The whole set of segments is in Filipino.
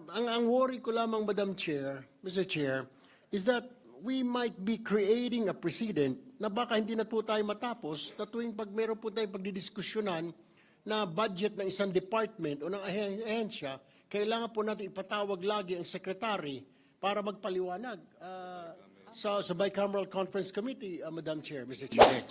ang worry ko lamang, Madam Chair, Mr. Chair, is that we might be creating a precedent na baka hindi na po tayo matapos na tuwing pag meron po tayong pagdidiskusyonan na budget ng isang department o ng ahensya, kailangan po natin ipatawag lagi ang secretary para magpaliwanag sa bicameral conference committee, Madam Chair, Mr. Chair.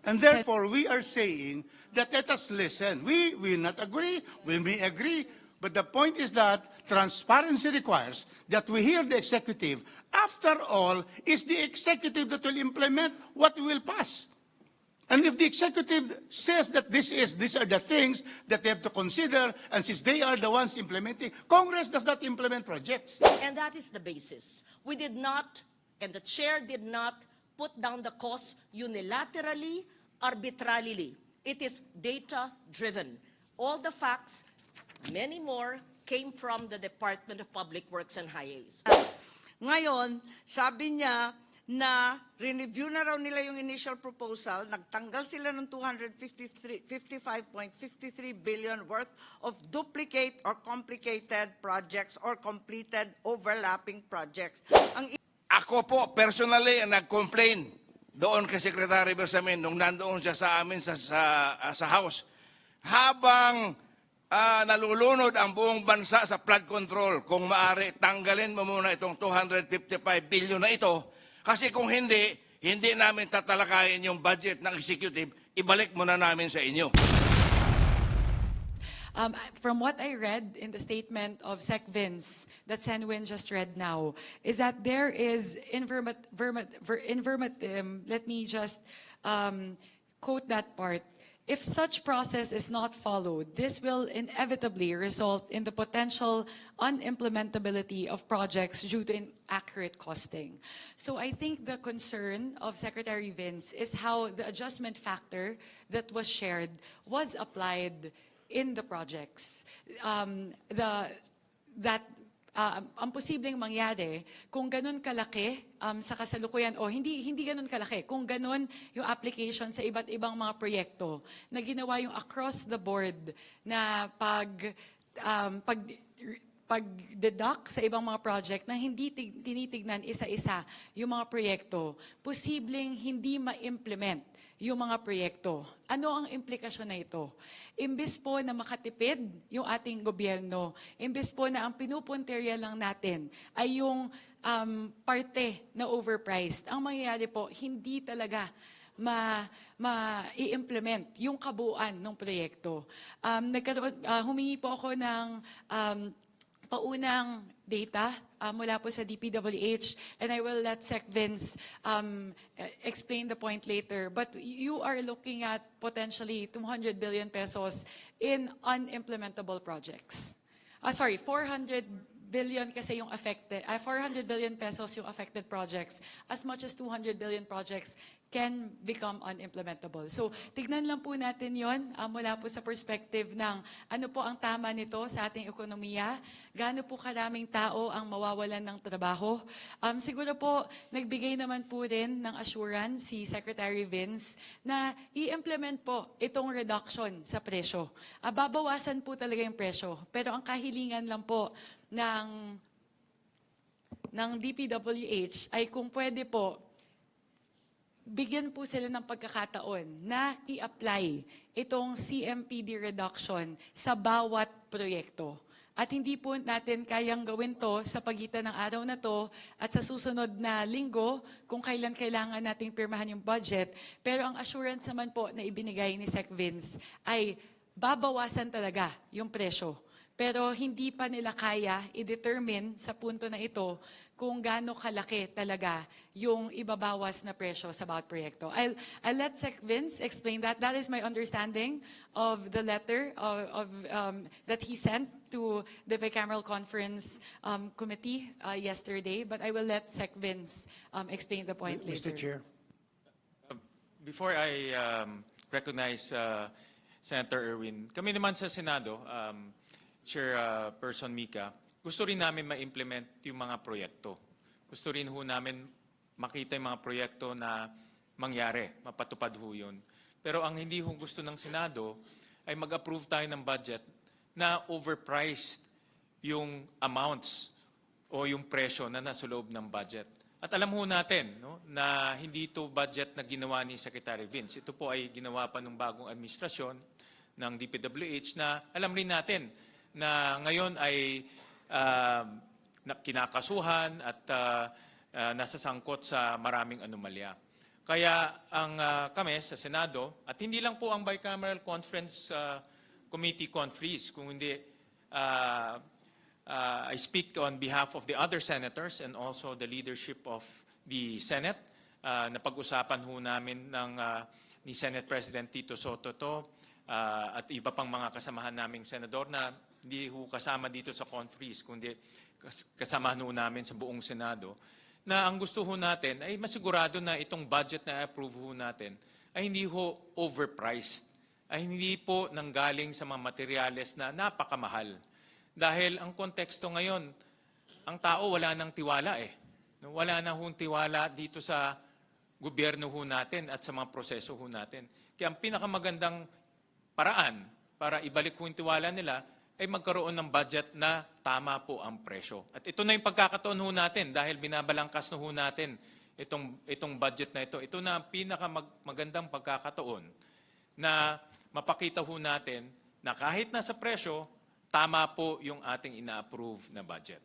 And therefore, we are saying that let us listen. We will not agree, we may agree, but the point is that transparency requires that we hear the executive. After all, it's the executive that will implement what we will pass. And if the executive says that these are the things that they have to consider, and since they are the ones implementing, Congress does not implement projects. And that is the basis. We did not, and the chair did not, put down the cost unilaterally, arbitrarily. It is data-driven. All the facts, many more, came from the Department of Public Works and Highways. Ngayon, sabi niya na re-review na raw nila yung initial proposal, nagtanggal sila ng 55.53 billion worth of duplicate or complicated projects or completed overlapping projects. Ako po, personally, nag-complain doon kay Secretary Bersamin nung nandoon siya sa amin sa House. Habang nalulunod ang buong bansa sa flood control, kung maaari, tanggalin mo muna itong 255 billion na ito. Kasi kung hindi namin tatalakayin yung budget ng executive, ibalik muna namin sa inyo. From what I read in the statement of Sec Vince that Senwin just read now, is that there is let me just quote that part. If such process is not followed, this will inevitably result in the potential unimplementability of projects due to inaccurate costing. So I think the concern of Secretary Vince is how the adjustment factor that was shared was applied in the projects. Ang posibleng mangyari, kung ganun kalaki sa kasalukuyan, o hindi ganun kalaki, kung ganun yung application sa iba't ibang mga proyekto, na ginawa yung across the board na pag-deduct sa ibang mga project na hindi tinitignan isa-isa yung mga proyekto, posibleng hindi ma-implement yung mga proyekto. Ano ang implikasyon na ito? Imbes po na makatipid yung ating gobyerno, imbes po na ang pinupunterya lang natin ay yung parte na overpriced, ang mangyayari po, hindi talaga ma-i-implement yung kabuuan ng proyekto. Humingi po ako ng paunang data mula po sa DPWH, and I will let Sec Vince explain the point later. But you are looking at potentially 200 billion pesos in unimplementable projects. 400 billion kasi yung affected, 400 billion pesos yung affected projects. As much as 200 billion projects can become unimplementable. So, tignan lang po natin yon mula po sa perspective ng ano po ang tama nito sa ating ekonomiya, gaano po karaming tao ang mawawalan ng trabaho. Siguro po, nagbigay naman po rin ng assurance si Secretary Vince na i-implement po itong reduction sa presyo. Babawasan po talaga yung presyo, pero ang kahilingan lang po ng DPWH ay kung pwede po, bigyan po sila ng pagkakataon na i-apply itong CMPD reduction sa bawat proyekto. At hindi po natin kayang gawin to sa pagitan ng araw na to at sa susunod na linggo kung kailan kailangan nating pirmahan yung budget. Pero ang assurance naman po na ibinigay ni Sec Vince ay babawasan talaga yung presyo. Pero hindi pa nila kaya i-determine sa punto na ito kung gaano kalaki talaga yung ibabawas na presyo sa bawat proyekto. I'll let Sec Vince explain that. That is my understanding of the letter that he sent to the bicameral conference committee yesterday. But I will let Sec Vince explain the point later. Mr. Chair. Before I recognize Senator Erwin, kami naman sa Senado, Chairperson Mika, gusto rin namin ma-implement yung mga proyekto. Gusto rin ho namin makita yung mga proyekto na mangyari, mapatupad ho yun. Pero ang hindi ho gusto ng Senado ay mag-approve tayo ng budget na overpriced yung amounts o yung presyo na nasa loob ng budget. At alam ho natin, no, na hindi ito budget na ginawa ni Secretary Vince. Ito po ay ginawa pa ng bagong administrasyon ng DPWH na alam rin natin na ngayon ay kinakasuhan at nasasangkot sa maraming anomalya. Kaya ang kami sa Senado, at hindi lang po ang Bicameral Conference Committee conferees, kung hindi I speak on behalf of the other senators and also the leadership of the Senate. Napag-usapan ho namin ni Senate President Tito Soto at iba pang mga kasamahan naming senador na hindi ho kasama dito sa conferees, kundi kasamahan ho namin sa buong Senado, na ang gusto ho natin ay masigurado na itong budget na approve ho natin ay hindi ho overpriced, ay hindi po nanggaling sa mga materyales na napakamahal. Dahil ang konteksto ngayon, ang tao wala nang tiwala eh. Wala na hong tiwala dito sa gobyerno ho natin at sa mga proseso ho natin. Kaya ang pinakamagandang paraan para ibalik ho yung tiwala nila ay magkaroon ng budget na tama po ang presyo. At ito na yung pagkakataon ho natin dahil binabalangkas na ho natin itong budget na ito. Ito na ang pinakamagandang pagkakataon na mapakita ho natin na kahit nasa presyo, tama po yung ating ina-approve na budget.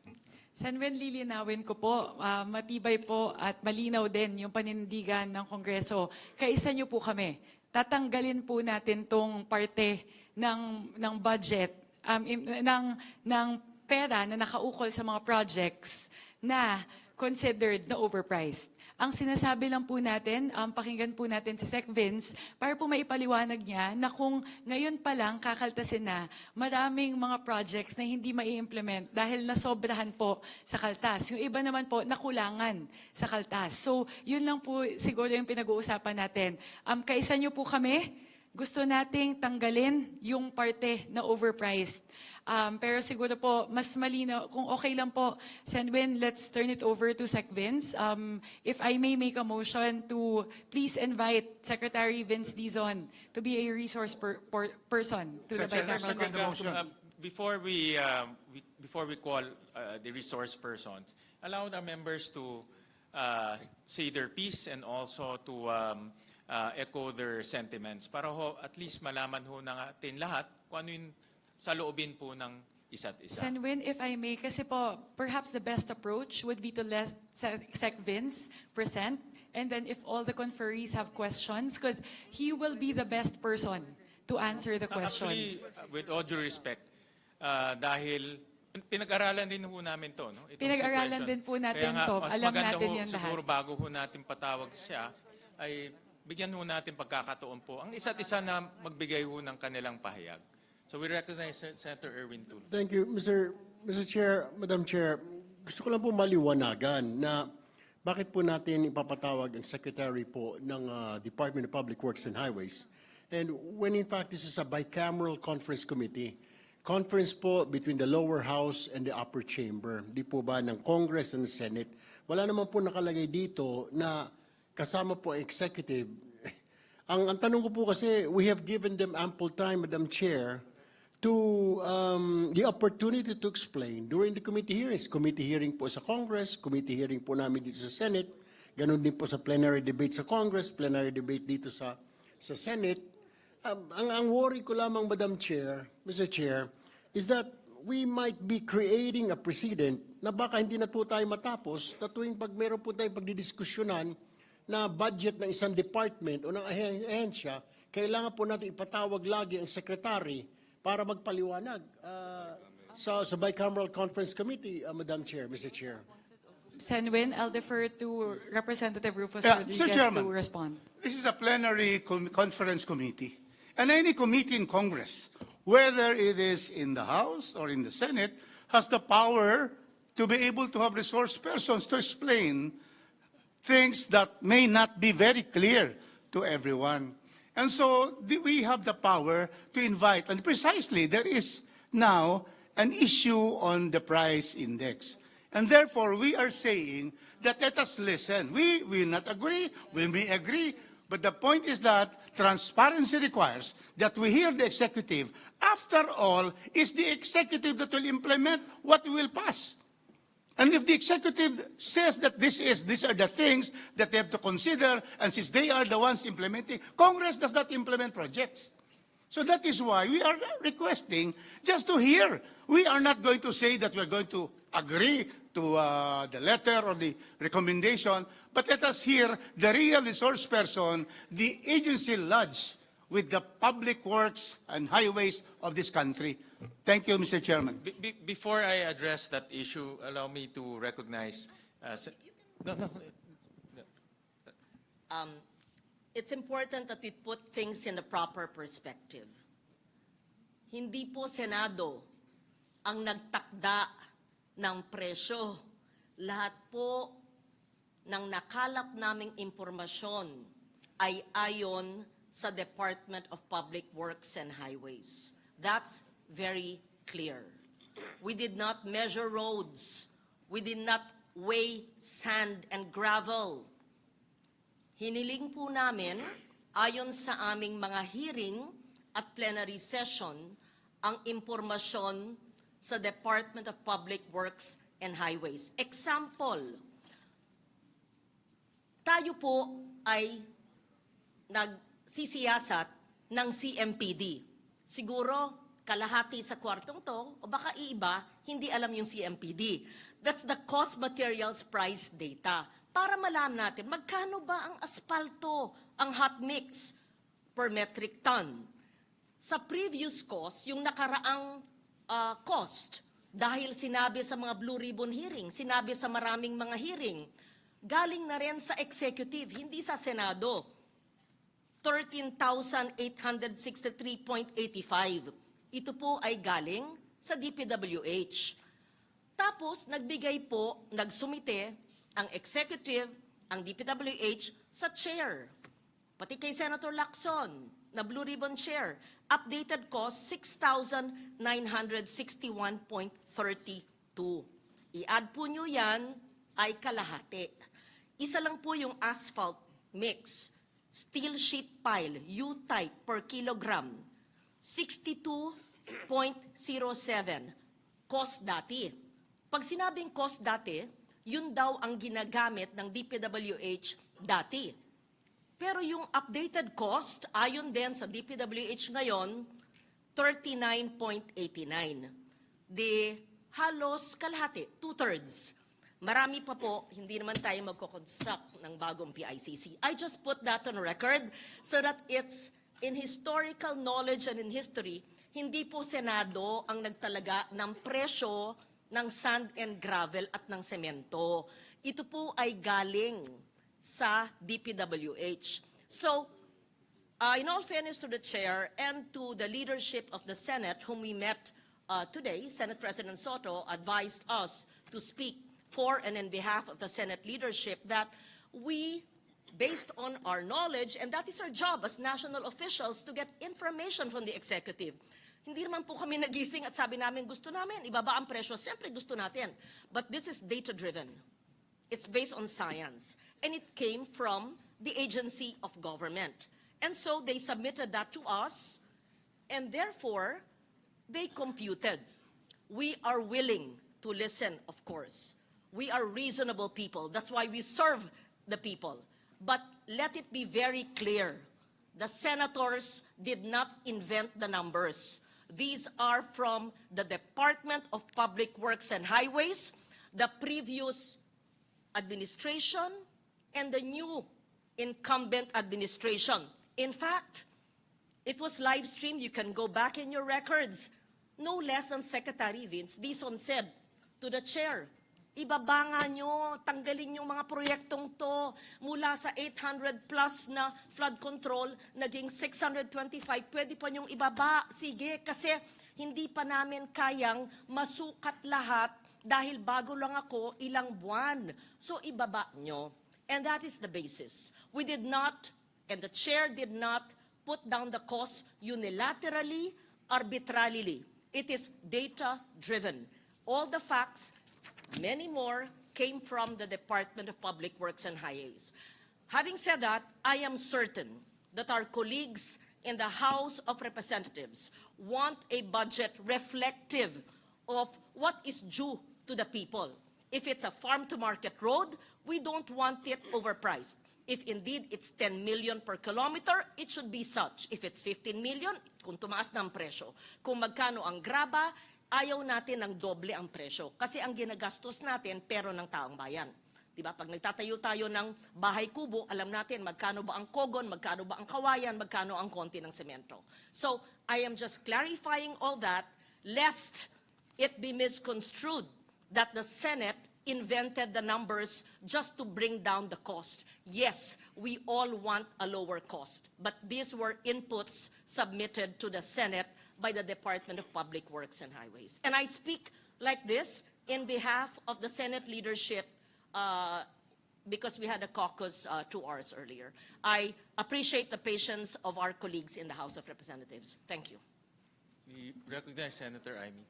Senwen, lilinawin ko po, matibay po at malinaw din yung panindigan ng Kongreso. Kaisa niyo po kami. Tatanggalin po natin tong parte ng budget, ng pera na nakaukol sa mga projects na considered na overpriced. Ang sinasabi lang po natin, pakinggan po natin si Sec. Vince para po maipaliwanag niya na kung ngayon pa lang kakaltasin na maraming mga projects na hindi mai-implement dahil nasobrahan po sa kaltas. Yung iba naman po nakulangan sa kaltas. So, yun lang po siguro yung pinag-uusapan natin. Kaisa niyo po kami, gusto nating tanggalin yung parte na overpriced. Pero siguro po, mas malinaw, kung okay lang po, Senwin, let's turn it over to Sec. Vince. If I may make a motion to please invite Secretary Vince Dizon to be a resource person to the Secretary, Bicameral second Conference. motion. Before we call the resource persons, allow the members to say their piece and also to echo their sentiments para ho at least malaman ho natin lahat kung ano yung sa loobin po ng isa't isa. Senwin, if I may, kasi po, perhaps the best approach would be to let Sec. Vince present, and then if all the conferees have questions, because he will be the best person to answer the Actually, questions. with all due respect, dahil pinag-aralan din ho namin to. No? Itong Pinag-aralan situation. din po natin Kaya nga, to. mas Alam maganda natin ho, yan lahat. siguro bago ho natin patawag siya, ay bigyan ho natin pagkakataon po ang isa't isa na magbigay ho ng kanilang pahayag. So we recognize Senator Erwin Tulfo. Thank you, Mr. Chair, Madam Chair. Gusto ko lang po maliwanagan na bakit po natin ipapatawag ang Secretary po ng Department of Public Works and Highways. And when in fact this is a bicameral conference committee, conference po between the lower house and the upper chamber. Di po ba ng Congress and the Senate? Wala naman po nakalagay dito na kasama po executive. Ang tanong ko po kasi, we have given them ample time, Madam Chair, to the opportunity to explain during the committee hearings. Committee hearing po sa Congress, committee hearing po namin dito sa Senate, ganun din po sa plenary debate sa Congress, plenary debate dito sa Senate. Ang worry ko lamang, Madam Chair, Mr. Chair, is that we might be creating a precedent na baka hindi na po tayo matapos na tuwing pag meron po tayong pagdidiskusyonan na budget ng isang department o ng ahensya, kailangan po natin ipatawag lagi ang secretary para magpaliwanag sa Bicameral Conference Committee, Madam Chair, Mr. Chair. Senwin, I'll defer to Representative Rufus Yeah, Rodriguez Sir Chairman. to respond. This is a plenary conference committee. And any committee in Congress, whether it is in the House or in the Senate, has the power to be able to have resource persons to explain things that may not be very clear to everyone. And so we have the power to invite, and precisely there is now an issue on the price index. And therefore, we are saying that let us listen. We will not agree, we may agree, But the point is that transparency requires that we hear the executive. After all, it's the executive that will implement what we will pass. And if the executive says that these are the things that they have to consider, and since they are the ones implementing, Congress does not implement projects. So that is why we are requesting just to hear. We are not going to say that we're going to agree to the letter or the recommendation, but let us hear the real resource person, the agency lodged with the public works and highways of this country. Thank you, Mr. Chairman. Before I address that issue, allow me to recognize. No. It's important that we put things in the proper perspective. Hindi po Senado ang nagtakda ng presyo. Lahat po ng nakalap naming impormasyon ay ayon sa Department of Public Works and Highways. That's very clear. We did not measure roads. We did not weigh sand and gravel. Hiniling po namin, ayon sa aming mga hearing at plenary session, ang impormasyon sa Department of Public Works and Highways. Example, tayo po ay nagsisiyasat ng CMPD. Siguro, kalahati sa kwartong to, o baka iiba, hindi alam yung CMPD. That's the cost materials price data. Para malaman natin, magkano ba ang asfalto, ang hot mix per metric ton? Sa previous cost, yung nakaraang cost, dahil sinabi sa mga Blue Ribbon hearing, sinabi sa maraming mga hearing, galing na rin sa executive, hindi sa Senado. 13,863.85. Ito po ay galing sa DPWH. Tapos, nagsumite ang executive, ang DPWH, sa chair. Pati kay Senator Lacson, na Blue Ribbon chair. Updated cost, 6,961.32. I-add po nyo yan, ay kalahati. Isa lang po yung asphalt mix. Steel sheet pile, U-type per kilogram, 62.07. Cost dati. Pag sinabing cost dati, yun daw ang ginagamit ng DPWH dati. Pero yung updated cost, ayon din sa DPWH ngayon, 39.89. Di halos kalahati, 2/3. Marami pa po, hindi naman tayo magko-construct ng bagong PICC. I just put that on record so that it's in historical knowledge and in history, hindi po Senado ang nagtalaga ng presyo ng sand and gravel at ng semento. Ito po ay galing sa DPWH. So, in all fairness to the chair and to the leadership of the Senate whom we met today, Senate President Soto advised us to speak for and in behalf of the Senate leadership that we, based on our knowledge, and that is our job as national officials to get information from the executive. Hindi naman po kami nagising at sabi namin gusto namin, ibaba ang presyo. Siyempre gusto natin. But this is data-driven. It's based on science. And it came from the agency of government. And so they submitted that to us, and therefore, they computed. We are willing to listen, of course. We are reasonable people. That's why we serve the people. But let it be very clear, the senators did not invent the numbers. These are from the Department of Public Works and Highways, the previous administration, and the new incumbent administration. In fact, it was live streamed. You can go back in your records. No less than Secretary Vince Dizon said to the chair, ibaba nga nyo, tanggalin yung mga proyektong to mula sa 800 plus na flood control, naging 625, pwede pa nyong ibaba. Sige, kasi hindi pa namin kayang masukat lahat dahil bago lang ako ilang buwan. So ibaba nyo. And that is the basis. We did not, and the chair did not, put down the cost unilaterally, arbitrarily. It is data-driven. All the facts, many more, came from the Department of Public Works and Highways. Having said that, I am certain that our colleagues in the House of Representatives want a budget reflective of what is due to the people. If it's a farm-to-market road, we don't want it overpriced. If indeed it's 10 million per kilometer, it should be such. If it's 15 million, kung tumaas na ang presyo. Kung magkano ang graba, ayaw natin ng doble ang presyo. Kasi ang ginagastos natin, pero ng taong bayan. Diba? Pag nagtatayo tayo ng bahay kubo, alam natin magkano ba ang kogon, magkano ba ang kawayan, magkano ang konti ng semento. So, I am just clarifying all that, lest it be misconstrued that the Senate invented the numbers just to bring down the cost. Yes, we all want a lower cost, but these were inputs submitted to the Senate by the Department of Public Works and Highways. And I speak like this in behalf of the Senate leadership because we had a caucus 2 hours earlier. I appreciate the patience of our colleagues in the House of Representatives. Thank you. We recognize Senator Amy.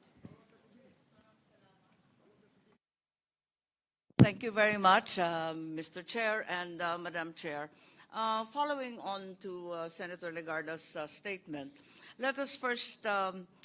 Thank you very much, Mr. Chair and Madam Chair. Following on to Senator Legarda's statement, let us first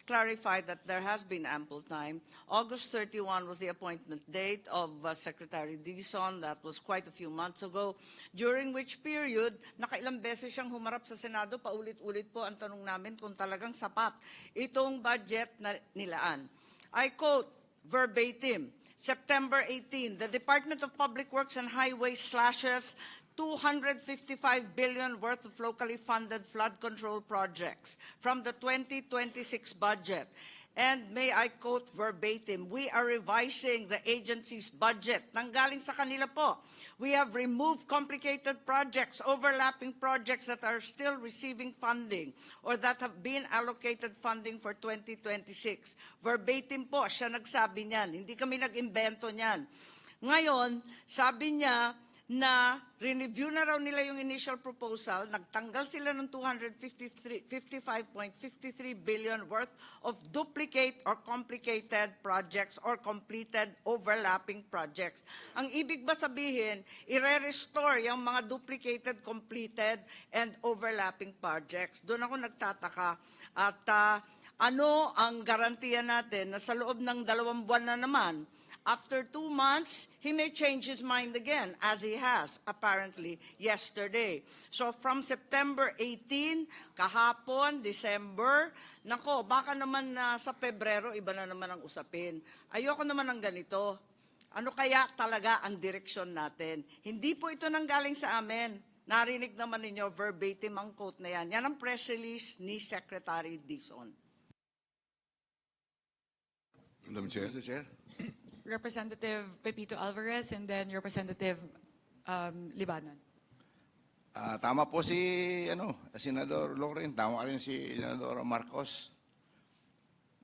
clarify that there has been ample time. August 31 was the appointment date of Secretary Dizon. That was quite a few months ago, during which period, nakailang beses siyang humarap sa Senado, paulit-ulit po ang tanong namin kung talagang sapat itong budget na nilaan. I quote verbatim, September 18, the Department of Public Works and Highways slashes 255 billion worth of locally funded flood control projects from the 2026 budget. And may I quote verbatim, we are revising the agency's budget. Nanggaling sa kanila po. We have removed complicated projects, overlapping projects that are still receiving funding or that have been allocated funding for 2026. Verbatim po, siya nagsabi niyan. Hindi kami nag-imbento niyan. Ngayon, sabi niya, na re-review na raw nila yung initial proposal, nagtanggal sila ng 55.53 billion worth of duplicate or complicated projects or completed overlapping projects. Ang ibig ba sabihin, i-restore yung mga duplicated, completed, and overlapping projects? Doon ako nagtataka. At ano ang garantiya natin na sa loob ng 2 buwan na naman, after 2 months, he may change his mind again, as he has, apparently, yesterday. So from September 18, kahapon, December, nako, baka naman sa Pebrero, iba na naman ang usapin. Ayoko naman ng ganito. Ano kaya talaga ang direksyon natin? Hindi po ito nanggaling sa amin. Narinig naman ninyo, verbatim ang quote na yan. Yan ang press release ni Secretary Dizon. Madam Chair. Mr. Chair. Representative Pepito Alvarez and then Representative Libanon. Tama po si Senador Loren, tama rin si Senador Marcos.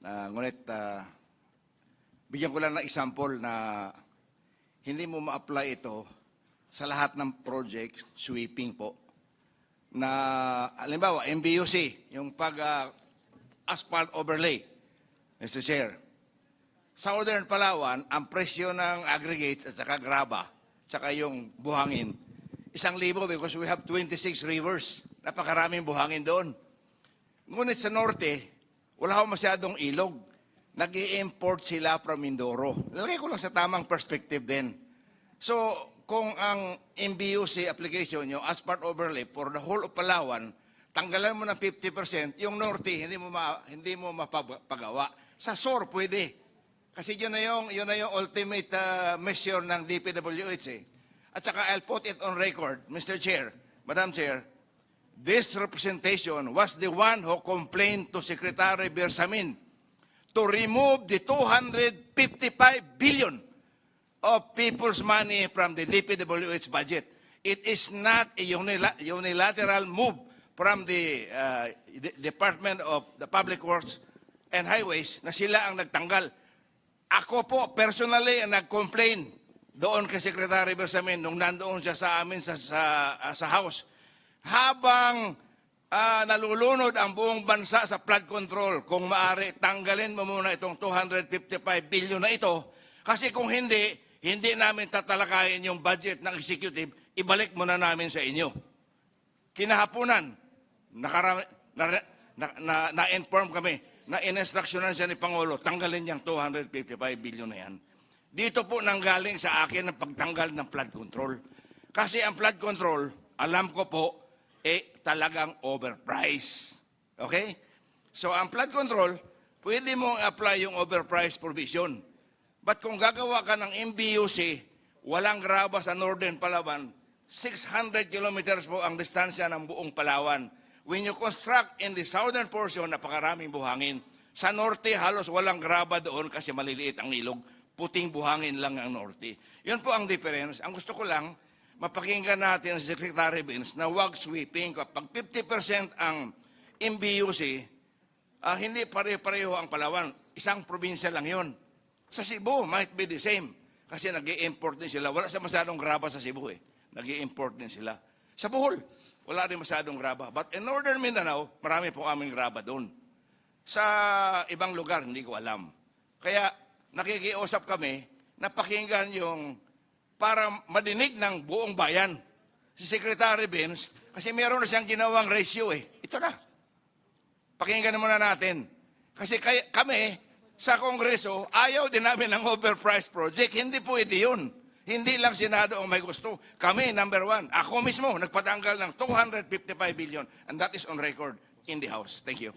Ngunit bigyan ko lang ng example na hindi mo ma-apply ito sa lahat ng project sweeping po. Na halimbawa, MBUC, yung asphalt overlay, Mr. Chair. Sa Southern Palawan, ang presyo ng aggregates at saka graba, saka yung buhangin, 1,000 because we have 26 rivers. Napakaraming buhangin doon. Ngunit sa norte, wala ho masyadong ilog. Nag-i-import sila from Mindoro. Lalagay ko lang sa tamang perspective din. So, kung ang MBUC application, yung asphalt overlay for the whole of Palawan, tanggalan mo ng 50%, yung norte, hindi mo mapagawa. Sa SOR, pwede. Kasi yun na yung ultimate measure ng DPWH. At saka I'll put it on record, Mr. Chair, Madam Chair, this representation was the one who complained to Secretary Bersamin to remove the 255 billion of people's money from the DPWH budget. It is not a unilateral move from the Department of the Public Works and Highways na sila ang nagtanggal. Ako po, personally, nag-complain doon kay Secretary Bersamin nung nandoon siya sa amin sa House. Habang nalulunod ang buong bansa sa flood control, kung maaari, tanggalin mo muna itong 255 billion na ito. Kasi kung hindi namin tatalakayin yung budget ng executive, ibalik muna namin sa inyo. Kinahaponan, na-inform kami na in-instructionan siya ni Pangulo, tanggalin yung 255 billion na yan. Dito po nanggaling sa akin ang pagtanggal ng flood control. Kasi ang flood control, alam ko po, talagang overpriced. Okay? So ang flood control, pwede mong apply yung overpriced provision. But kung gagawa ka ng MBUC, walang graba sa Northern Palawan, 600 kilometers po ang distansya ng buong Palawan. When you construct in the southern portion, napakaraming buhangin. Sa norte, halos walang graba doon kasi maliliit ang ilog. Puting buhangin lang ang norte. Yun po ang difference. Ang gusto ko lang, mapakinggan natin si Secretary Vince na wag sweeping. Kapag 50% ang MBUC, hindi pare-pareho ang Palawan. Isang probinsya lang yun. Sa Cebu, might be the same. Kasi nag-i-import din sila. Wala sa masyadong graba sa Cebu eh. Nag-i-import din sila. Sa Bohol, wala rin masyadong graba. But in Northern Mindanao, marami po kaming graba doon. Sa ibang lugar, hindi ko alam. Kaya nakikiusap kami na pakinggan yung para madinig ng buong bayan. Si Secretary Vince, kasi meron na siyang ginawang ratio eh. Ito na. Pakinggan muna natin. Kasi kami, sa Kongreso, ayaw din namin ng overpriced project. Hindi pwede yun. Hindi lang Senado ang may gusto. Kami, number one. Ako mismo, nagpatanggal ng 255 billion. And that is on record in the House. Thank you.